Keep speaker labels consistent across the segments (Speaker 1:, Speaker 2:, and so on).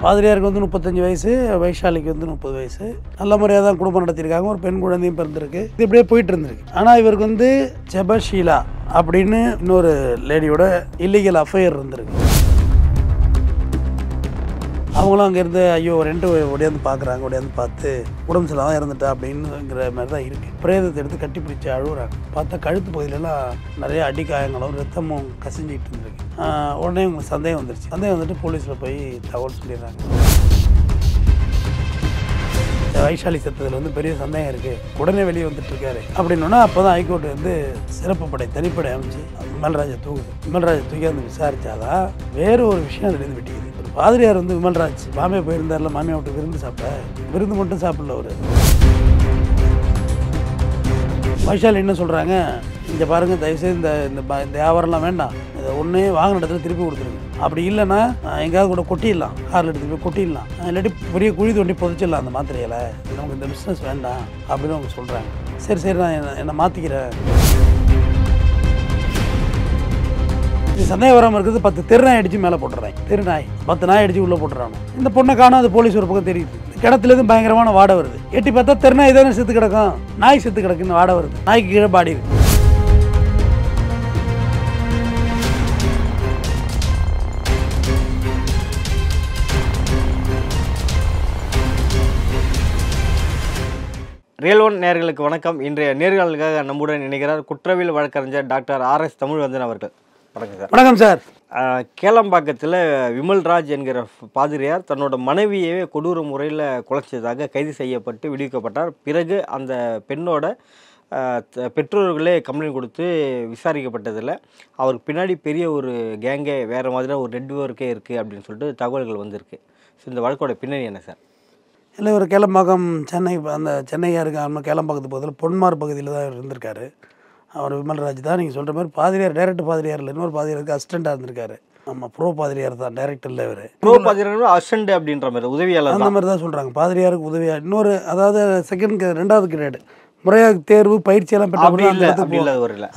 Speaker 1: பாதிரியாருக்கு வந்து 35 வயசு, வைஷாலிக்கு வந்து 30 வயசு. நல்ல முறையாக தான் குடும்பம் நடத்தியிருக்காங்க. ஒரு பெண் குழந்தையும் பிறந்திருக்கு. இது இப்படியே போயிட்டு இருந்திருக்கு. ஆனால் இவருக்கு வந்து ஜெபஷீலா அப்படின்னு இன்னொரு லேடியோட இல்லீகல் அஃபையர் இருந்திருக்கு. அவங்களும் அங்கேருந்து ஐயோ ரெண்டு ஒடியாந்து பார்க்குறாங்க. ஒடியாந்து பார்த்து உடம்பு சரியில்லாமல் இறந்துட்டா அப்படின்னுங்கிற மாதிரி தான் இருக்குது. பிரேதத்தை எடுத்து கட்டி பிடிச்சி அழுகுறாங்க. பார்த்தா கழுத்து பகுதியிலலாம் நிறைய அடிக்காயங்களும் ரத்தமும் கசிஞ்சிக்கிட்டு இருந்திருக்கு. உடனே உங்களுக்கு சந்தேகம் வந்துருச்சு. சந்தேகம் வந்துட்டு போலீஸில் போய் தகவல் சொல்லிடுறாங்க. வைஷாலி செத்ததில் வந்து பெரிய சந்தேகம் இருக்குது, உடனே வெளியே வந்துட்டு இருக்காரு அப்படின்னா அப்போ தான் ஹைகோர்ட் வந்து சிறப்பு படை தனிப்படை அமைச்சு விமல்ராஜை தூக்குது. விமல்ராஜை தூக்கி வந்து விசாரிச்சாதான் வேறு ஒரு விஷயம் அதுலேருந்து விட்டிக்குது. பாதிரியார் வந்து விமல்ராஜ் பாம்பே போயிருந்தார்ல, மாமியா விட்டு விருந்து சாப்பிட, விருந்து மட்டும் சாப்பிடல அவர். வைஷாலி என்ன சொல்கிறாங்க, இங்கே பாருங்கள் தயவுசெய்து இந்த வியாபாரம்லாம் வேண்டாம், இதை ஒன்றே வாங்கின இடத்துல திருப்பி கொடுத்துருங்க. அப்படி இல்லைன்னா எங்கேயாவது கூட கொட்டிடலாம், காரில் எடுத்துகிட்டு போய் கொட்டிடலாம், இல்லாட்டி பெரிய குழி தோண்டி புதைச்சிடலாம் அந்த மாத்திரையில், நமக்கு இந்த பிஸ்னஸ் வேண்டாம் அப்படின்னு அவங்க சொல்கிறாங்க. சரி சரி நான் என்னை மாற்றிக்கிறேன். இது சந்தேகம் வராமல் இருக்கிறது 10 தெருநாய் அடித்து மேலே போட்டுறாங்க. தெருநாய் 10 நாய் அடித்து உள்ளே போட்டுறாங்க. இந்த பொண்ணை காணும், அது போலீஸ் ஒரு பக்கம் தெரியுது. கிடத்துலேருந்து பயங்கரமான வாடை வருது. எட்டி பார்த்தா தெருநாய் தானே செத்து கிடக்கும், நாய் செத்து கிடக்குன்னு வாடை வருது. நாய்க்கு கீழே பாடி இருக்கு.
Speaker 2: ரியல் ஒன் நேயர்களுக்கு வணக்கம். இன்றைய நேர்காணலுக்காக நம்முடன் இணைகிறார் குற்றவியல் வழக்கறிஞர் டாக்டர் RS தமிழ்வந்தன் அவர்கள். வணக்கம் சார்.
Speaker 1: வணக்கம் சார்.
Speaker 2: கேளம்பாக்கத்தில் விமல்ராஜ் என்கிற பாதிரியார் தன்னோட மனைவியவே கொடூர முறையில் குலைச்சதாக கைது செய்யப்பட்டு விடுவிக்கப்பட்டார். பிறகு அந்த பெண்ணோட பெற்றோர்களே கம்ப்ளைண்ட் கொடுத்து விசாரிக்கப்பட்டதில் அவருக்கு பின்னாடி பெரிய ஒரு கேங்கே வேறு மாதிரியான ஒரு நெட்வொர்க்கே இருக்குது அப்படின்னு சொல்லிட்டு தகவல்கள் வந்திருக்கு. ஸோ இந்த வழக்கோட பின்னணி என்ன சார்?
Speaker 1: இல்லை, ஒரு கேளம்பாக்கம் சென்னை, அந்த சென்னையாக இருக்க கேளம்பாக்கத்து பக்கத்தில் பொன்மார் பகுதியில் தான் இருந்திருக்காரு. அவர் விமல்ராஜ் தான் நீங்கள் சொல்கிற மாதிரி பாதிரியார், டைரக்டர் பாதிரியார் இல்லை, இன்னொரு பாதிரியாருக்கு அசிஸ்டண்ட்டாக இருந்திருக்காரு. ஆமாம், ப்ரோ பாதிரியார் தான், டைரக்டர் இல்லை இவர்.
Speaker 2: ப்ரோ பாதிரியார் அசிஸ்டண்ட் அப்படின்ற மாதிரி உதவியாளர்
Speaker 1: அந்த மாதிரி தான் சொல்கிறாங்க. பாதிரியாருக்கு உதவியார் இன்னொரு, அதாவது ரெண்டாவது கிரேடு முறையாக தேர்வு பயிற்சியெல்லாம் பெற்ற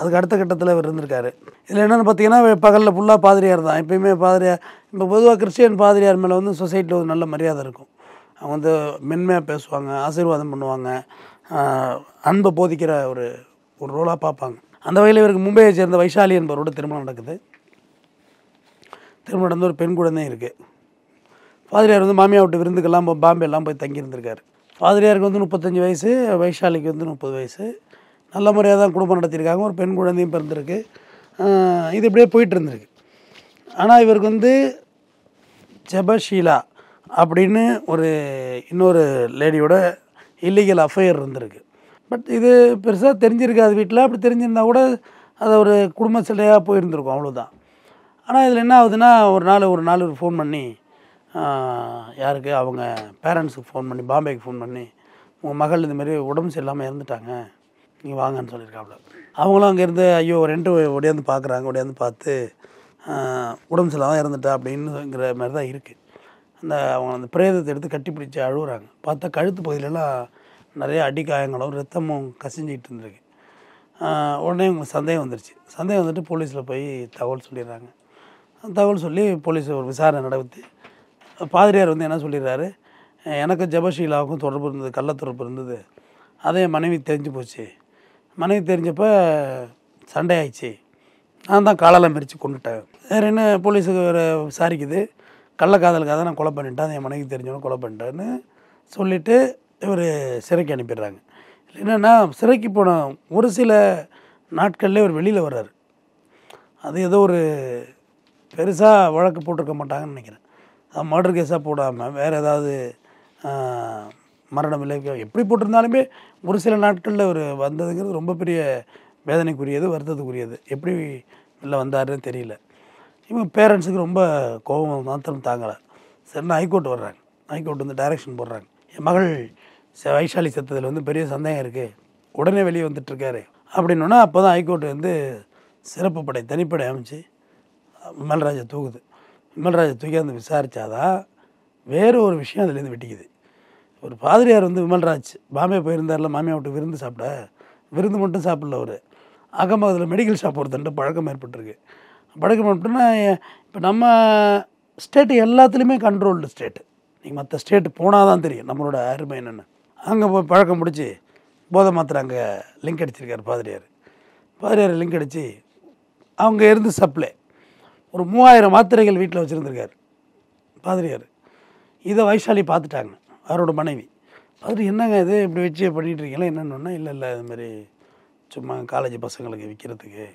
Speaker 1: அதுக்கு அடுத்த கட்டத்தில் இவர் இருந்திருக்காரு. இதில் என்னென்னு பார்த்தீங்கன்னா பகலில் ஃபுல்லாக பாதிரியார் தான். எப்பயுமே பாதிரியார், இப்போ பொதுவாக கிறிஸ்டியன் பாதிரியார் மேலே வந்து சொசைட்டியில் ஒரு நல்ல மரியாதை இருக்கும். அவங்க வந்து மென்மையாக பேசுவாங்க, ஆசீர்வாதம் பண்ணுவாங்க, அன்பை போதிக்கிற ஒரு ரோலாக பார்ப்பாங்க. அந்த வகையில் இவருக்கு மும்பையை சேர்ந்த வைஷாலி என்பவரோட திருமணம் நடக்குது. திருமணம் நடந்து ஒரு பெண் குழந்தையும் இருக்குது. பாதிரியார் வந்து மாமியா விட்டு விருந்துக்கெல்லாம் பாம்பேலாம் போய் தங்கியிருந்திருக்காரு. பாதிரியாருக்கு வந்து 35 வயசு, வைஷாலிக்கு வந்து 30 வயசு. நல்ல முறையாக தான் குடும்பம் நடத்தியிருக்காங்க. ஒரு பெண் குழந்தையும் பிறந்திருக்கு. இது இப்படியே போயிட்டு இருந்திருக்கு. ஆனால் இவருக்கு வந்து ஜெபஷீலா அப்படின்னு ஒரு இன்னொரு லேடியோட இல்லீகல் அஃபையர் இருந்திருக்கு. பட் இது பெருசாக தெரிஞ்சிருக்காது வீட்டில். அப்படி தெரிஞ்சிருந்தா கூட அதை ஒரு குடும்ப சிலையாக போயிருந்திருக்கும், அவ்வளோதான். ஆனால் இதில் என்ன ஆகுதுன்னா, ஒரு நாள் ஃபோன் பண்ணி, யாருக்கு, அவங்க பேரண்ட்ஸுக்கு ஃபோன் பண்ணி, பாம்பேக்கு ஃபோன் பண்ணி, உங்கள் மகள் இதுமாரி உடம்பு சரியில்லாமல் இறந்துட்டாங்க, நீங்கள் வாங்கன்னு சொல்லியிருக்காப்புல. அவங்களும் அங்கேருந்து ஐயோ ரெண்டு ஒடியாந்து பார்க்குறாங்க. ஒடியாந்து பார்த்து உடம்பு சரியில்லாமல் இறந்துட்டா அப்படின்னுங்கிற மாதிரி தான் இருக்குது. அவங்க அந்த பிரேதத்தை எடுத்து கட்டி பிடிச்சி அழுகுறாங்க. பார்த்தா கழுத்து பகுதியிலலாம் நிறைய அடிக்காயங்களும் ரத்தமும் கசிஞ்சிக்கிட்டு இருந்திருக்கு. உடனே உங்களுக்கு சந்தேகம் வந்துருச்சு. சந்தேகம் வந்துட்டு போலீஸில் போய் தகவல் சொல்லிடுறாங்க. தகவல் சொல்லி போலீஸ் ஒரு விசாரணை நடத்தி பாதிரியார் வந்து என்ன சொல்லிடுறாரு, எனக்கு ஜெபஷீலாவுக்கும் தொடர்பு இருந்தது, கள்ள தொடர்பு இருந்தது, அதே மனைவி தெரிஞ்சு போச்சு. மனைவி தெரிஞ்சப்போ சண்டை ஆயிடுச்சு, நான் தான் காலால் மிரித்து கொண்டுட்டேன். வேறு என்ன போலீஸுக்கு வேறு விசாரிக்குது, கள்ளக்காதலுக்காக தான் நான் கொலை பண்ணிட்டேன், அது என் மனைவி தெரிஞ்சவனும் கொலை பண்ணிட்டேன்னு சொல்லிவிட்டு இவர் சிறைக்கு அனுப்பிடுறாங்க. என்னென்னா சிறைக்கு போன ஒரு சில நாட்கள்லேயே அவர் வெளியில் வர்றாரு. அது ஏதோ ஒரு பெருசாக வழக்கு போட்டிருக்க மாட்டாங்கன்னு நினைக்கிறேன். அது மர்டர் கேஸாக போடாமல் வேறு ஏதாவது மரணம் இல்லை எப்படி போட்டிருந்தாலுமே ஒரு சில நாட்களில் அவர் வந்ததுங்கிறது ரொம்ப பெரிய வேதனைக்குரியது, வருத்தத்துக்குரியது. எப்படி வெளில வந்தாருன்னு தெரியல. இவங்க பேரண்ட்ஸுக்கு ரொம்ப கோபம் மாத்திரம் தாங்கலை. சரின்னு ஹைகோர்ட் வர்றாங்க. ஹைகோர்ட் வந்து டைரக்ஷன் போடுறாங்க, என் மகள் வைஷாலி செத்ததில் வந்து பெரிய சந்தேகம் இருக்குது, உடனே வெளியே வந்துட்டுருக்காரு அப்படின்னா அப்போ தான் ஹைகோர்ட் வந்து சிறப்பு படை தனிப்படை அமைச்சு விமல்ராஜை தூக்குது. விமல்ராஜை தூக்கி வந்து விசாரித்தாதான் வேறு ஒரு விஷயம் அதுலேருந்து விட்டிக்குது. ஒரு பாதிரியார் வந்து விமல்ராஜ் பாம்பே போயிருந்தார்ல, மாமியா விட்டு விருந்து சாப்பிட, விருந்து மட்டும் சாப்பிடல, அவர் அகமகத்தில் மெடிக்கல் ஷாப் ஒருத்தன்ட்டு பழக்கம் ஏற்பட்டிருக்கு. பழக்கம் ஏற்பட்டுன்னா இப்போ நம்ம ஸ்டேட்டு எல்லாத்துலேயுமே கண்ட்ரோல்டு ஸ்டேட்டு. நீங்கள் மற்ற ஸ்டேட்டு போனால் தான் தெரியும் நம்மளோட அருமை என்னென்னு. அங்கே போய் பழக்கம் முடிச்சு போதை மாத்திரை அங்கே லிங்க் அடிச்சிருக்காரு பாதிரியார் லிங்க் அடித்து அவங்க இருந்து சப்ளை ஒரு 3000 மாத்திரைகள் வீட்டில் வச்சுருந்துருக்காரு பாதிரியார். இதை வைஷாலி பார்த்துட்டாங்க, அவரோட மனைவி. பார்த்துட்டு என்னங்க இது இப்படி வச்சு பண்ணிகிட்டு இருக்கீங்களா என்னென்னா, இல்லை இதுமாதிரி சும்மா காலேஜ் பசங்களுக்கு விற்கிறதுக்கு.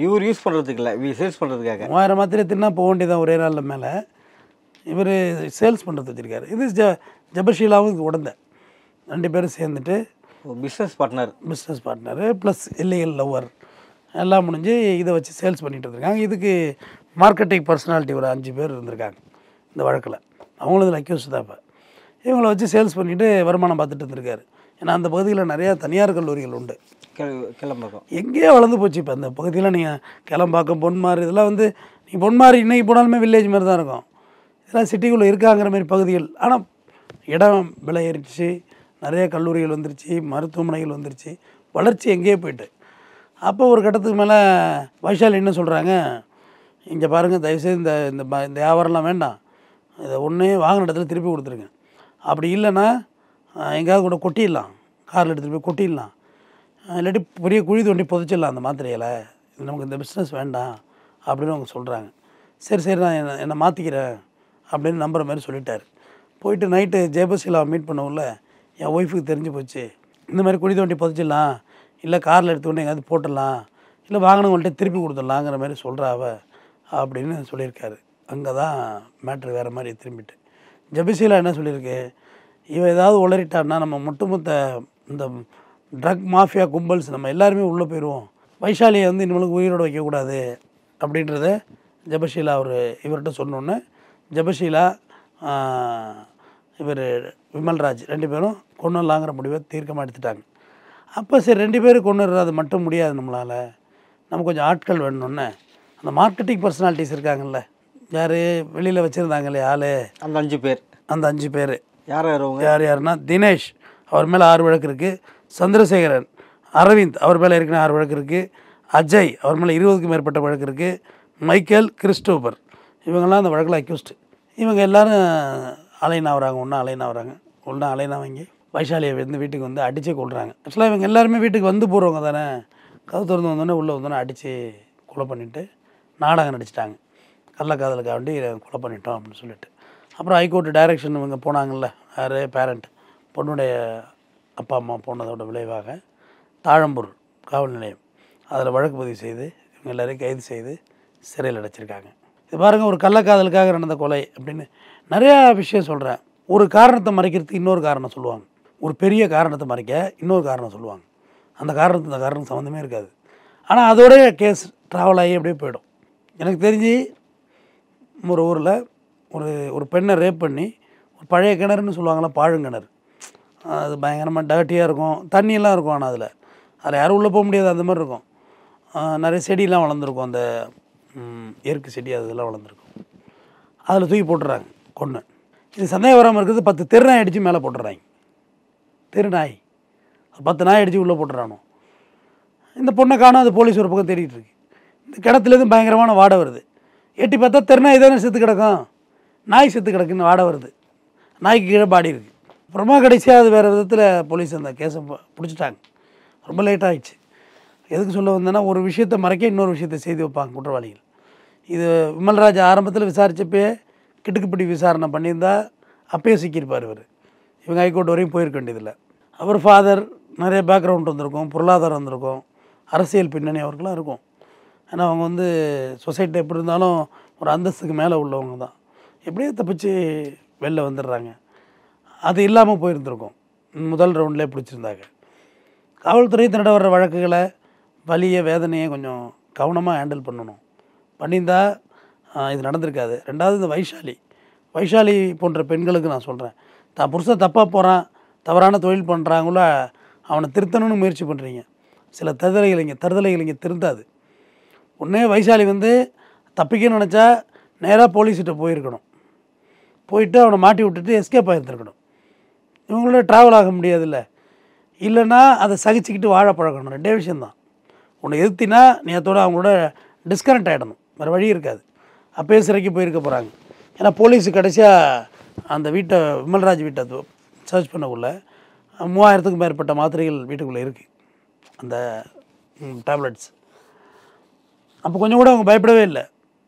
Speaker 2: இவர் யூஸ் பண்ணுறதுக்கு இல்லை, சேல்ஸ் பண்ணுறதுக்காக
Speaker 1: 3000 மாத்திரை தின்னா போக வேண்டியதான் ஒரே நாளில். மேலே இவர் சேல்ஸ் பண்ணுறது வச்சுருக்காரு. இது ஜபஷீலாவும் இது உடந்த 2 பேரும் சேர்ந்துட்டு
Speaker 2: business
Speaker 1: partner plus illegal lover எல்லாம் முடிஞ்சு இதை வச்சு சேல்ஸ் பண்ணிகிட்டு இருந்திருக்காங்க. இதுக்கு மார்க்கெட்டிங் பர்சனாலிட்டி ஒரு 5 பேர் இருந்திருக்காங்க இந்த வழக்கில். அவங்களும் இதில் அக்யூஸ் தான். இப்போ இவங்களை வச்சு சேல்ஸ் பண்ணிவிட்டு வருமானம் பார்த்துட்டு இருந்திருக்காரு. ஏன்னா அந்த பகுதியில் நிறையா தனியார் கல்லூரிகள் உண்டு.
Speaker 2: கிளம்பாக்கம்
Speaker 1: எங்கேயோ வளர்ந்து போச்சு. இப்போ அந்த பகுதியில் நீங்கள் கிளம்பாக்கம், பொன்மாறு இதெல்லாம் வந்து நீங்கள் பொன்மாறு இன்றைக்கி போனாலுமே வில்லேஜ் மாதிரி தான் இருக்கும். இதெல்லாம் சிட்டிக்குள்ளே இருக்காங்கிற மாதிரி பகுதிகள். ஆனால் இடம் விலை ஏறிடுச்சு, நிறைய கல்லூரிகள் வந்துருச்சு, மருத்துவமனைகள் வந்துருச்சு, வளர்ச்சி எங்கேயோ போயிட்டு. அப்போ ஒரு கட்டத்துக்கு மேலே வைஷாலி என்ன சொல்கிறாங்க, இங்கே பாருங்கள் தயவுசெய்து இந்த வியாபாரம்லாம் வேண்டாம், இதை ஒன்றே வாங்கின இடத்துல திருப்பி கொடுத்துருங்க. அப்படி இல்லைன்னா எங்கேயாவது கூட கொட்டிடலாம், காரில் எடுத்துகிட்டு போய் கொட்டிடலாம், இல்லாட்டி பெரிய குழி தோண்டி புதைச்சிடலாம் அந்த மாத்திரையில், இது நமக்கு இந்த பிஸ்னஸ் வேண்டாம் அப்படின்னு அவங்க சொல்கிறாங்க. சரி நான் என்னை மாற்றிக்கிறேன் அப்படின்னு நம்புற மாதிரி சொல்லிட்டார். போயிட்டு நைட்டு ஜெபசீலாவை மீட் பண்ணவுள்ள என் ஒய்ஃபுக்கு தெரிஞ்சு போச்சு, இந்த மாதிரி குழி தோண்டி புதைச்சிடலாம், இல்லை காரில் எடுத்துக்கொண்டு எங்கேயாவது போட்டுடலாம், இல்லை வாங்கினவங்கள்ட்ட திருப்பி கொடுத்துடலாங்கிற மாதிரி சொல்கிறாவ அப்படின்னு சொல்லியிருக்காரு. அங்கே தான் மேட்ரு வேறு மாதிரி திரும்பிட்டு. ஜெபசீலா என்ன சொல்லியிருக்கு, இவன் ஏதாவது உளறிட்டான்னா நம்ம ஒட்டுமொத்த இந்த ட்ரக் மாஃபியா கும்பல்ஸ் நம்ம எல்லாருமே உள்ளே போயிடுவோம், வைஷாலியை வந்து இனிமேலுக்கு உயிரோடு வைக்கக்கூடாது அப்படின்றத ஜெபசீலா இவர்கிட்ட சொன்னோன்னே ஜெபசீலா இவர் விமல்ராஜ் 2 பேரும் கொண்டுலாங்கிற முடிவை தீர்க்கமாக எடுத்துட்டாங்க. அப்போ சரி 2 பேரும் கொண்டுறது அது மட்டும் முடியாது, நம்மளால் நம்ம கொஞ்சம் ஆட்கள் வேணும்னு அந்த மார்க்கெட்டிங் பர்சனாலிட்டிஸ் இருக்காங்கல்ல, யார் வெளியில் வச்சுருந்தாங்க இல்லையா ஆள்,
Speaker 2: அந்த 5 பேர்
Speaker 1: யாருன்னா தினேஷ், அவர் மேலே 6 வழக்கு இருக்குது, சந்திரசேகரன், அரவிந்த் அவர் மேலே ஏற்கனவே 6 வழக்கு இருக்குது, அஜய் அவர் மேலே 20க்கும் மேற்பட்ட வழக்கு இருக்குது, மைக்கேல், கிறிஸ்டோபர் இவங்கெல்லாம் அந்த வழக்கில் அக்யூஸ்டு. இவங்க எல்லோரும் அலைனாகிறாங்க, ஒன்றா அலைனா வாங்கி வைஷாலியை வந்து வீட்டுக்கு வந்து அடித்தே கொள்கிறாங்க. ஆக்சுவலாக இவங்க எல்லாருமே வீட்டுக்கு வந்து போகிறவங்க தானே, கதவு திறந்து வந்தோடனே உள்ளே வந்தோடனே அடித்து கொலை பண்ணிவிட்டு நாடகம் நடிச்சிட்டாங்க, கள்ளக்காதலுக்காக வேண்டி கொலை பண்ணிட்டோம் அப்படின்னு சொல்லிட்டு. அப்புறம் ஹைகோர்ட்டு டைரக்ஷன் இவங்க போனாங்கள்ல, யார் பேரண்ட் பொண்ணுடைய அப்பா அம்மா போனதோட விளைவாக தாழம்பூர் காவல் நிலையம் அதில் வழக்கு பதிவு செய்து இவங்க எல்லோரையும் கைது செய்து சிறையில் அடைச்சிருக்காங்க. இது பாருங்கள், ஒரு கள்ளக்காதலுக்காக நடந்த கொலை அப்படின்னு நிறையா விஷயம் சொல்கிறேன். ஒரு காரணத்தை மறைக்கிறதுக்கு இன்னொரு காரணம் சொல்லுவாங்க, ஒரு பெரிய காரணத்தை மறைக்க இன்னொரு காரணம் சொல்லுவாங்க. அந்த காரணம் சம்மந்தமே இருக்காது. ஆனால் அதோட கேஸ் ட்ராவல் ஆகி அப்படியே போயிடும். எனக்கு தெரிஞ்சு ஒரு ஊரில் ஒரு பெண்ணை ரேப் பண்ணி ஒரு பழைய கிணறுன்னு சொல்லுவாங்களா, பாழுங்கிணறு, அது பயங்கரமாக டர்ட்டியாக இருக்கும், தண்ணியெல்லாம் இருக்கும், ஆனால் அதில் யாரும் உள்ளே போக முடியாது, அந்த மாதிரி இருக்கும். நிறைய செடியெலாம் வளர்ந்துருக்கும், அந்த இயற்கை செடி அதெல்லாம் வளர்ந்துருக்கும். அதில் தூக்கி போட்டுறாங்க கொன்று. இது சந்தேகம் வராமல் இருக்கிறது 10 தெருநாய் அடித்து மேலே போட்டுறாங்க. தெருநாய் 10 நாய் அடித்து உள்ளே போட்டுறானோ. இந்த பொண்ணை காணும், அது போலீஸ் ஒரு பக்கம் தேடிட்டு இருக்கு. இந்த கிணத்துலேருந்து பயங்கரமான வாடை வருது. எட்டி பார்த்தா தெருநாய் தானே செத்து கிடக்கும், நாய் செத்து கிடக்குன்னு வாடை வருது, நாய்க்கு கீழே பாடி இருக்குது. அப்புறமா கடைசியாக அது வேறு விதத்தில் போலீஸ் அந்த கேஸை பிடிச்சிட்டாங்க. ரொம்ப லேட் ஆகிடுச்சு. எதுக்கு சொல்ல வந்தேன்னா, ஒரு விஷயத்தை மறைக்க இன்னொரு விஷயத்தை செய்து வைப்பாங்க குற்றவாளிகள். இது விமல்ராஜ் ஆரம்பத்தில் விசாரித்தப்பே கிட்டுக்குப்பிடி விசாரணை பண்ணியிருந்தால் அப்பயே சிக்கியிருப்பார் இவர். இவங்க ஹைகோர்ட் வரையும் போயிருக்க வேண்டியதில்லை. அவர் ஃபாதர் நிறைய பேக்ரவுண்ட் வந்திருக்கும், பொருளாதாரம் வந்திருக்கும், அரசியல் பின்னணி அவருக்கெல்லாம் இருக்கும். ஏன்னா அவங்க வந்து சொசைட்டி எப்படி இருந்தாலும் ஒரு அந்தஸ்துக்கு மேலே உள்ளவங்க தான். எப்படியே தப்பிச்சு வெளில வந்துடுறாங்க. அது இல்லாமல் போயிருந்திருக்கும் முதல் ரவுண்ட்லேயே பிடிச்சிருந்தாங்க. காவல்துறை தன்னோட வர்ற வழக்குகளை வலியை வேதனையை கொஞ்சம் கவனமாக ஹேண்டில் பண்ணணும். பண்ணியிருந்தால் இது நடந்திருக்காது. ரெண்டாவது இந்த வைஷாலி போன்ற பெண்களுக்கு நான் சொல்கிறேன், தான் புருஷன் தப்பாக போகிறான், தவறான தொழில் பண்ணுறாங்களோ அவனை திருத்தணும்னு முயற்சி பண்ணுறீங்க. சில தருதலைகள் இங்கே திருந்தாது. ஒன்றே வைஷாலி வந்து தப்பிக்கணும்னு நினச்சா நேராக போலீஸ்கிட்ட போயிருக்கணும், போயிட்டு அவனை மாட்டி விட்டுட்டு எஸ்கேப் ஆகிருந்துருக்கணும். இவங்களோட ட்ராவல் ஆக முடியாதுல்ல. இல்லைன்னா அதை சகிச்சுக்கிட்டு வாழ பழக்கணும். 2 விஷயந்தான். உன்னை எதிர்த்தினா நீ அதோட அவங்களோட டிஸ்கனெக்ட் ஆகிடணும், வேறு வழி இருக்காது. அப்போயே சிறைக்கு போயிருக்க போகிறாங்க. ஏன்னா போலீஸு கடைசியாக அந்த வீட்டை விமல்ராஜ் வீட்டை சர்ச் பண்ணக்குள்ள 3000க்கும் மேற்பட்ட மாத்திரைகள் வீட்டுக்குள்ளே இருக்குது, அந்த டேப்லெட்ஸ். அப்போ கொஞ்சம் கூட அவங்க பயப்படவே இல்லை.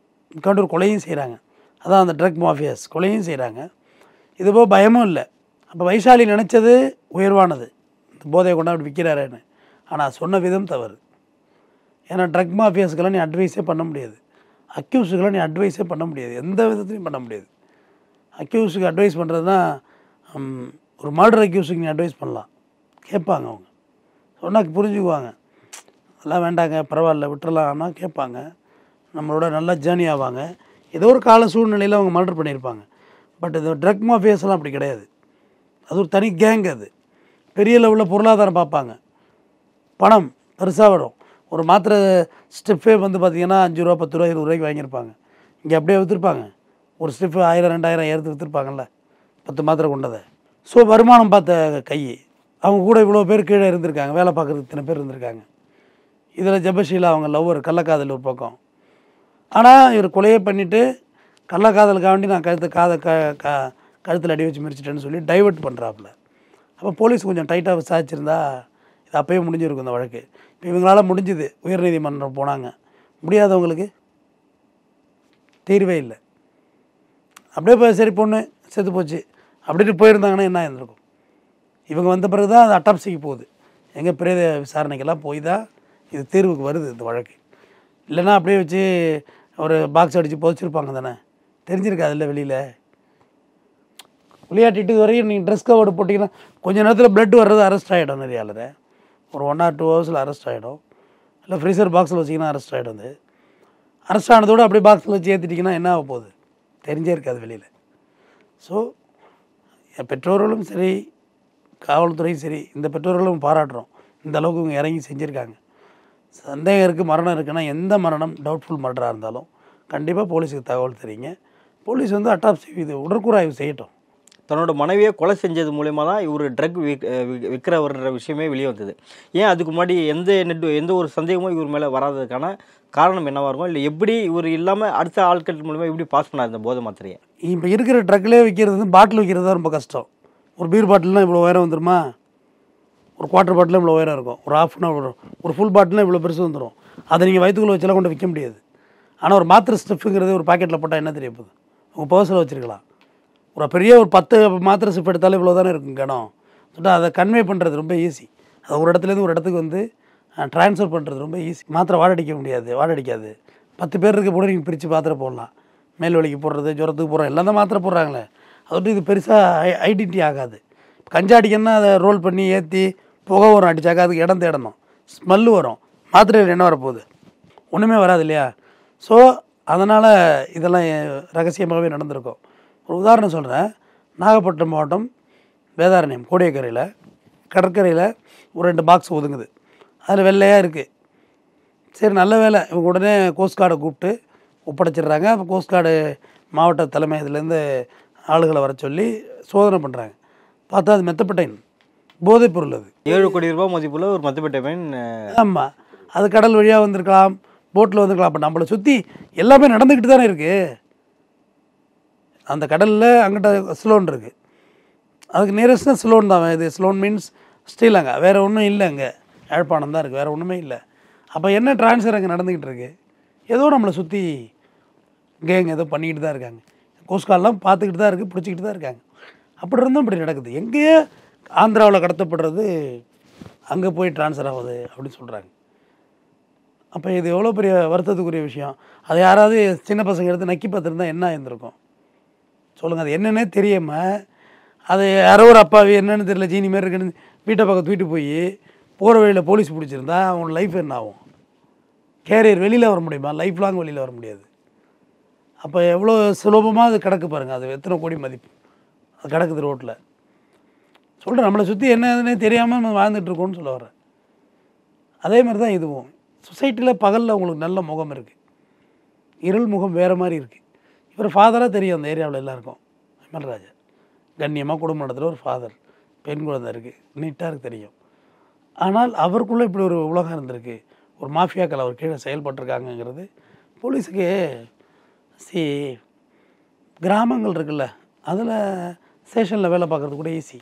Speaker 1: கவுண்டர் கொலையும் செய்கிறாங்க, அதான் அந்த ட்ரக் மாஃபியாஸ் கொலையும் செய்கிறாங்க. இதுபோக பயமும் இல்லை. அப்போ வைஷாலி நினச்சது உயர்வானது, இந்த போதையை கொண்டாந்து விற்கிறாருன்னு. ஆனால் சொன்ன விதம் தவறு. ஏன்னா ட்ரக் மாஃபியாஸுக்கெல்லாம் நீ அட்வைஸே பண்ண முடியாது, அக்யூஸுக்கெல்லாம் நீ அட்வைஸே பண்ண முடியாது, எந்த விதத்துலையும் பண்ண முடியாது. அக்யூஸுக்கு அட்வைஸ் பண்ணுறதுனா ஒரு மர்டர் அக்யூஸுக்கு நீ அட்வைஸ் பண்ணலாம், கேட்பாங்க அவங்க, சொன்னால் புரிஞ்சுக்குவாங்க. அதெல்லாம் வேண்டாங்க பரவாயில்ல விட்டுறலாம்னா கேட்பாங்க, நம்மளோட நல்லா ஜேர்னி ஆவாங்க. ஏதோ ஒரு கால சூழ்நிலையில் அவங்க மர்டர் பண்ணியிருப்பாங்க. பட் இந்த ட்ரக் மாஃபியாஸ்லாம் அப்படி கிடையாது. அது ஒரு தனி கேங். அது பெரிய லெவலில் பொருளாதாரம் பார்ப்பாங்க, பணம் பெருசாக வரும். ஒரு மாத்திரை ஸ்டெப்பே வந்து பார்த்திங்கன்னா 5 ரூபா 10 ரூபா 20 ரூபாய்க்கு வாங்கியிருப்பாங்க. இங்கே அப்படியே விற்றுருப்பாங்க, ஒரு ஸ்டெப்பு 1000 2000 ஏறுத்து விற்றுருப்பாங்கல்ல 10 மாத்திரை கொண்டதை. ஸோ வருமானம் பார்த்த கை. அவங்க கூட இவ்வளோ பேர் கீழே இருந்திருக்காங்க, வேலை பார்க்குறதுக்கு இத்தனை பேர் இருந்திருக்காங்க. இதில் ஜெபஷீலா அவங்க லவ்வர், கள்ளக்காதல் ஒரு பக்கம். ஆனால் இவர் கொலையே பண்ணிவிட்டு கள்ளக்காதலுக்காக வேண்டி நான் கழுத்தில் அடி வச்சு மிரிச்சிட்டேன்னு சொல்லி டைவெர்ட் பண்ணுறாப்புல. அப்போ போலீஸ் கொஞ்சம் டைட்டாக விசாரிச்சிருந்தா இது அப்போயே முடிஞ்சிருக்கும் இந்த வழக்கு. இப்போ இவங்களால் முடிஞ்சுது, உயர்நீதிமன்றம் போனாங்க. முடியாதவங்களுக்கு தீர்வே இல்லை. அப்படியே போய் சரி பொண்ணு செத்து போச்சு அப்படின்ட்டு போயிருந்தாங்கன்னா என்ன இருந்திருக்கும்? இவங்க வந்த பிறகு தான் அது அட்டாப்சிக்கு போகுது, எங்கள் பிரேத விசாரணைக்கெல்லாம் போய் தான் இது தீர்வுக்கு வருது இந்த வழக்கு. இல்லைன்னா அப்படியே வச்சு ஒரு பாக்ஸ் அடித்து புதைச்சிருப்பாங்க தானே, தெரிஞ்சிருக்காது இல்லை வெளியில். விளையாட்டிட்டு வரையும் நீங்கள் ட்ரெஸ் கவர்டு போட்டிங்கன்னா கொஞ்சம் நேரத்தில் பிளட் வர்றது அரெஸ்ட் ஆகிடும். நிறையாளர் ஒரு 1 or 2 hours அரெஸ்ட் ஆகிடும். இல்லை ஃப்ரீசர் பாக்ஸில் வச்சிங்கன்னா அரெஸ்ட் ஆகிடும். அது அரெஸ்ட் ஆனதோடு அப்படியே பாக்ஸில் வச்சு ஏற்றிட்டிங்கன்னா என்ன ஆக போகுது, தெரிஞ்சே இருக்காது வெளியில். ஸோ பெற்றோர்களும் சரி காவல்துறையும் சரி, இந்த பெற்றோர்களும் பாராட்டுறோம், இந்த அளவுக்கு இவங்க இறங்கி செஞ்சுருக்காங்க. சந்தேகம் இருக்குது, மரணம் இருக்குன்னா எந்த மரணம் டவுட்ஃபுல் மர்டராக இருந்தாலும் கண்டிப்பாக போலீஸுக்கு தகவல் தெரியுங்க. போலீஸ் வந்து அட்டாப்சி இது உடற்கூறாய்வு செய்யட்டும்.
Speaker 2: தன்னோட மனைவியை கொலை செஞ்சது மூலயமா தான் இவர் ட்ரக் விற்கிறவர்ன்ற விஷயமே வெளியே வந்தது. ஏன் அதுக்கு முன்னாடி எந்த ஒரு சந்தேகமும் இவர் மேலே வராததுக்கான காரணம் என்னவாக இருக்கும்? இல்லை எப்படி இவர் இல்லாமல் அடுத்த ஆட்கள் மூலமாக எப்படி பாஸ் பண்ணார் இந்த போதை மாத்திரையை?
Speaker 1: இப்போ இருக்கிற ட்ரக்லேயே விற்கிறது வந்து பாட்டில் விற்கிறது தான் ரொம்ப கஷ்டம். ஒரு பீர் பாட்டில்னால் இவ்வளோ உயரம் வந்துடுமா? ஒரு குவார்ட்டர் பாட்டிலும் இவ்வளோ உயரம் இருக்கும், ஒரு ½ வரும். ஒரு ஃபுல் பாட்டிலாம் இவ்வளோ பெருசு வந்துடும். அதை நீங்கள் வயிற்றுக்குள்ளே வச்செல்லாம் கொண்டு விற்க முடியாது. ஆனால் ஒரு மாத்திரை ஸ்டெஃப்புங்கிறது ஒரு பாக்கெட்டில் போட்டால் என்ன தெரிய போகுது? உங்கள் பர்ஸில் வச்சுருக்கலாம். ஒரு பெரிய ஒரு 10 மாத்திரை ஸ்டெப் எடுத்தாலும் இவ்வளோ தானே இருக்கும் கணம். சொல்லிட்டு அதை கன்வே பண்ணுறது ரொம்ப ஈஸி. அதை ஒரு இடத்துலேருந்து ஒரு இடத்துக்கு வந்து ட்ரான்ஸ்ஃபர் பண்ணுறது ரொம்ப ஈஸி. மாத்திரை வாடடிக்க முடியாது, வாடடிக்காது. 10 பேர் இருக்க கூட நீங்கள் பிரித்து மாத்திரை போடலாம். மேல் வலிக்கு போடுறது, ஜுரத்துக்கு போடுறோம், எல்லாம் தான் மாத்திரை போடுறாங்களே. அதோட்டு இது பெருசாக ஐடென்டிட்டி ஆகாது. கஞ்சா அடிக்கணும்னா அதை ரோல் பண்ணி ஏற்றி புகை வரும், அடித்தாக்கா அதுக்கு இடம் தேடணும், ஸ்மெல்லு வரும். மாத்திரையில் என்ன வரப்போகுது? ஒன்றுமே வராது இல்லையா? ஸோ அதனால் இதெல்லாம் ரகசியமாகவே நடந்திருக்கும். ஒரு உதாரணம் சொல்கிறேன். நாகப்பட்டினம் மாவட்டம் வேதாரண்யம் கோடியக்கரையில் கடற்கரையில் ஒரு 2 பாக்ஸ் ஒதுங்குது. அதில் வெள்ளையாக இருக்குது. சரி நல்ல வேலை, இவங்க உடனே கோஸ்ட் கார்டை கூப்பிட்டு ஒப்படைச்சிடுறாங்க. அப்போ கோஸ்ட் கார்டு மாவட்ட தலைமை இதுலேருந்து ஆளுகளை வர சொல்லி சோதனை பண்ணுறாங்க. பார்த்தா அது மெத்தப்பட்டைன் போதைப் பொருள். அது
Speaker 2: 7 கோடி ரூபாய் மதிப்புள்ள ஒரு மெத்தப்பட்டைன். ஆமாம்,
Speaker 1: அது கடல் வழியாக வந்திருக்கலாம், போட்டில் வந்திருக்கலாம். அப்போ நம்மளை சுற்றி எல்லாமே நடந்துக்கிட்டு தானே இருக்குது. அந்த கடலில் அங்கிட்ட ஸ்லோன் இருக்குது, அதுக்கு நியரஸ்ட்டாக ஸ்லோன் தான். இது ஸ்லோன் மீன்ஸ் ஸ்ரீலங்கா, வேறு ஒன்றும் இல்லை. அங்கே யாழ்ப்பாணம் தான் இருக்குது, வேறு ஒன்றுமே இல்லை. அப்போ என்ன ட்ரான்ஸ்ஃபர் அங்கே நடந்துக்கிட்டு இருக்குது? ஏதோ நம்மளை சுற்றி கேங் ஏதோ பண்ணிக்கிட்டு தான் இருக்காங்க. கோஸ்ட்கார்டெலாம் பார்த்துக்கிட்டு தான் இருக்குது, பிடிச்சிக்கிட்டு தான் இருக்காங்க. அப்படி இருந்தும் இப்படி நடக்குது. எங்கேயோ ஆந்திராவில் கடத்தப்படுறது அங்கே போய் ட்ரான்ஸ்ஃபர் ஆகுது அப்படின்னு சொல்கிறாங்க. அப்போ இது எவ்வளோ பெரிய வருத்தத்துக்குரிய விஷயம். அதை யாராவது சின்ன பசங்க எடுத்து நக்கி பார்த்துருந்தா என்ன இருந்திருக்கும் சொல்லுங்கள்? அது என்னென்னே தெரியாமல் அது யாரோ ஒரு அப்பாவி என்னென்னு தெரியல ஜீனி மாரி இருக்குன்னு வீட்டை பக்கம் தூக்கிட்டு போய் போகிற வழியில் போலீஸ் பிடிச்சிருந்தா அவங்களோட லைஃப் என்ன ஆகும்? கேரியர் வெளியில் வர முடியுமா? லைஃப் லாங் வெளியில் வர முடியாது. அப்போ எவ்வளோ சுலபமாக அது கிடக்கு பாருங்கள். அது எத்தனை கோடி மதிப்பு அது கிடக்குது ரோட்டில். சொல்கிறேன், நம்மளை சுற்றி என்னதுன்னே தெரியாமல் நம்ம வாழ்ந்துட்டுருக்கோன்னு சொல்ல வரேன். அதே மாதிரி தான் இதுவும். சொசைட்டியில் பகலில் உங்களுக்கு நல்ல முகம் இருக்குது, இருள் முகம் வேறு மாதிரி இருக்குது. இவர் ஃபாதராக தெரியும் அந்த ஏரியாவில் எல்லாருக்கும். விமல்ராஜ் கண்ணியமாக குடும்பம் நடத்துகிற ஒரு ஃபாதர், பெண் குழந்தை இருக்குது, நீட்டாக இருக்குது தெரியும். ஆனால் அவருக்குள்ளே இப்படி ஒரு உலகம் இருந்திருக்கு, ஒரு மாஃபியாக்கள் அவர் கீழே செயல்பட்டுருக்காங்கங்கிறது போலீஸுக்கு கிராமங்கள் இருக்குல்ல, அதில் ஸ்டேஷனில் வேலை பார்க்குறது கூட ஈஸி.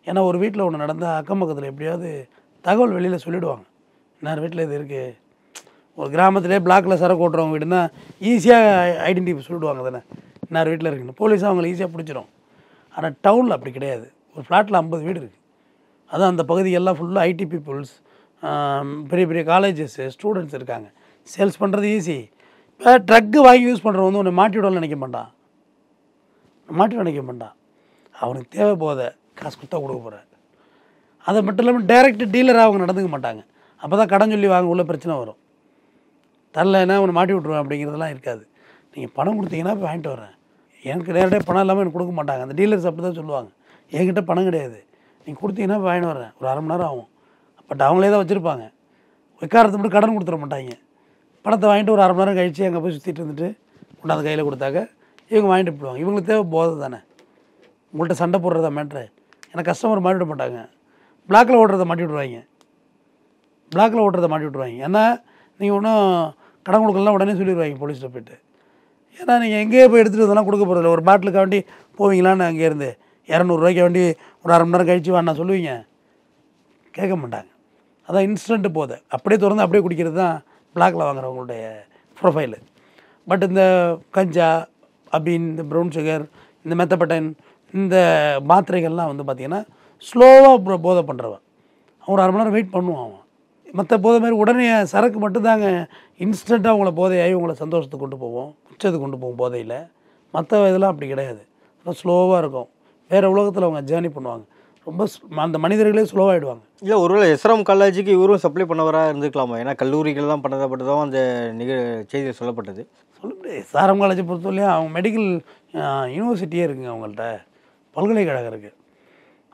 Speaker 1: ஏன்னா ஒரு வீட்டில் ஒன்று நடந்தால் அக்கம் பக்கத்தில் எப்படியாவது தகவல் வெளியில் சொல்லிவிடுவாங்க. இன்னார் வீட்டில் இது இருக்குது. ஒரு கிராமத்திலே பிளாக்கில் சரக்கு ஓட்டுறவங்க வீடுனா ஈஸியாக ஐடென்டிஃபை சொல்லிவிடுவாங்க தானே, இன்னார் வீட்டில் இருக்குன்னு. போலீஸ் அவங்களை ஈஸியாக பிடிச்சிரும். ஆனால் டவுனில் அப்படி கிடையாது. ஒரு ஃப்ளாட்டில் 50 வீடு இருக்குது. அதான் அந்த பகுதியெல்லாம் ஃபுல்லாக ஐடி பீப்புள்ஸ், பெரிய பெரிய காலேஜஸ்ஸு, ஸ்டூடெண்ட்ஸ் இருக்காங்க. சேல்ஸ் பண்ணுறது ஈஸி. இப்போ ட்ரக்கு வாங்கி யூஸ் பண்ணுறவங்க வந்து உன்னை மாட்டி விடணும்னு நினைக்க மாட்டான். அவனுக்கு தேவை போதை, காசு கொடுத்தா கொடுக்க போகிறார். அது மட்டும் இல்லாமல் டைரக்ட் டீலராக அவங்க நடந்துக்க மாட்டாங்க. அப்போ தான் கடன் சொல்லி வாங்க உள்ள பிரச்சனை வரும். தரலைன்னா அவனை மாட்டி விட்ருவேன் அப்படிங்கிறதெல்லாம் இருக்காது. நீங்கள் பணம் கொடுத்தீங்கன்னா போய் வாங்கிட்டு வரேன். எனக்கு நேரடியாக பணம் இல்லாமல் எனக்கு கொடுக்க மாட்டாங்க. அந்த டீலர்ஸ் அப்படி தான் சொல்லுவாங்க, என்கிட்ட பணம் கிடையாது, நீங்கள் கொடுத்தீங்கன்னா போய் வாங்கிட்டு வரேன், ஒரு 1/2 மணி நேரம் ஆகும். பட் அவங்களே தான் வச்சுருப்பாங்க. வைக்காரத்தை மட்டும் கடன் கொடுத்துட மாட்டாங்க. பணத்தை வாங்கிட்டு ஒரு 1/2 மணி நேரம் கழித்து அங்கே போய் சுற்றிட்டு இருந்துட்டு கொண்டாந்து கையில் கொடுத்தாக்க இவங்க வாங்கிட்டு போயிடுவாங்க. இவங்களுக்கு தேவை போதை தானே. உங்கள்கிட்ட சண்டை போடுறதா மேட்ரு. ஏன்னா கஸ்டமர் மாட்டி விட மாட்டாங்க. பிளாக்கில் ஓட்டுறதை மாட்டி விட்ருவாங்க. ஏன்னா நீங்கள் ஒன்றும் கடன் கொடுக்கலாம் உடனே சொல்லிடுவாங்க போலீஸில் போய்ட்டு. ஏன்னா நீங்கள் எங்கேயே போய் எடுத்துகிட்டு வந்தெல்லாம் கொடுக்க போகிறதில்ல. ஒரு பாட்டிலுக்கு வேண்டி போவீங்களான்னு அங்கேருந்து 200 வேண்டி ஒரு 1/2 மணி நேரம் கழிச்சு வாண்ணா சொல்லுவீங்க, கேட்க மாட்டாங்க. அதான் இன்ஸ்டன்ட்டு போதை. அப்படியே திறந்து அப்படியே குடிக்கிறது தான் பிளாக்கில் வாங்குறவங்களுடைய ப்ரொஃபைலு. பட் இந்த கஞ்சா, அபின், இந்த ப்ரௌன் சுகர், இந்த மெத்தப்பட்டன், இந்த மாத்திரைகள்லாம் வந்து பார்த்திங்கன்னா ஸ்லோவாக போதை பண்ணுறவன். அவன் ஒரு 1/2 மணி நேரம் வெயிட் பண்ணுவான். அவன் மற்ற போதை மாதிரி உடனே சரக்கு மட்டும்தாங்க இன்ஸ்டண்ட்டாக அவங்கள போதையாகி உங்களை சந்தோஷத்துக்கு கொண்டு போவோம், உச்சத்துக்கு கொண்டு போவோம் போதையில். மற்ற இதெல்லாம் அப்படி கிடையாது. அதெல்லாம் ஸ்லோவாக இருக்கும். வேறு உலகத்தில் அவங்க ஜேர்னி பண்ணுவாங்க. ரொம்ப அந்த மனிதர்களே ஸ்லோவாகிடுவாங்க.
Speaker 2: இல்லை, ஒருவேளை எஸ்ஆர்எம் காலேஜுக்கு இவரும் சப்ளை பண்ணவராக இருந்துக்கலாமா? ஏன்னா கல்லூரிகள் தான் பண்ணப்பட்டதும் அந்த செய்தியில் சொல்லப்பட்டது. சொல்ல முடியாது.
Speaker 1: எஸ்ஆர்எம் காலேஜை பொறுத்தவரையும் அவங்க மெடிக்கல் யூனிவர்சிட்டியே இருக்குங்க. அவங்கள்ட்ட பல்கலைக்கழகம் இருக்குது.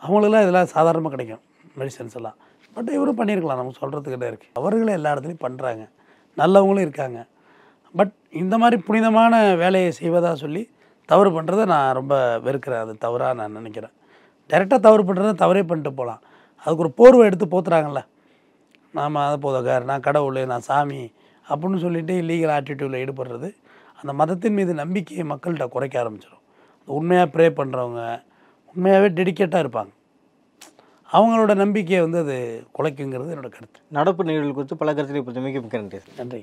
Speaker 1: அவங்களுக்கெல்லாம் இதெல்லாம் சாதாரணமாக கிடைக்கும், மெடிசன்ஸ் எல்லாம். பட் இவரும் பண்ணியிருக்கலாம், நம்ம சொல்கிறதுக்கிட்ட இருக்குது. அவர்களே எல்லா இடத்துலையும் பண்ணுறாங்க, நல்லவங்களும் இருக்காங்க. பட் இந்த மாதிரி புனிதமான வேலையை செய்வதாக சொல்லி தவறு பண்ணுறதை நான் ரொம்ப வெறுக்கிறேன். அது தவறாக நான் நினைக்கிறேன். டைரெக்டாக தவறு பண்ணுறதை தவறே பண்ணிட்டு போகலாம். அதுக்கு ஒரு போர்வை எடுத்து போத்துறாங்கல்ல, நாம் அதை போதக்கார், நான் கடவுள், நான் சாமி அப்படின்னு சொல்லிட்டு இல்லீகல் ஆட்டிடியூடில் ஈடுபடுறது அந்த மதத்தின் மீது நம்பிக்கையை மக்கள்கிட்ட குறைக்க ஆரம்பிச்சிடும். உண்மையாக ப்ரே பண்ணுறவங்க, உண்மையாகவே டெடிக்கேட்டாக இருப்பாங்க, அவங்களோட நம்பிக்கையை வந்து அது குலைக்குங்கிறது என்னோடய கருத்து.
Speaker 2: நடப்பு நிகழ்வு குறித்து பல கருத்துக்களை பொறுத்தமைக்கு மிக்க நன்றி.
Speaker 1: நன்றி.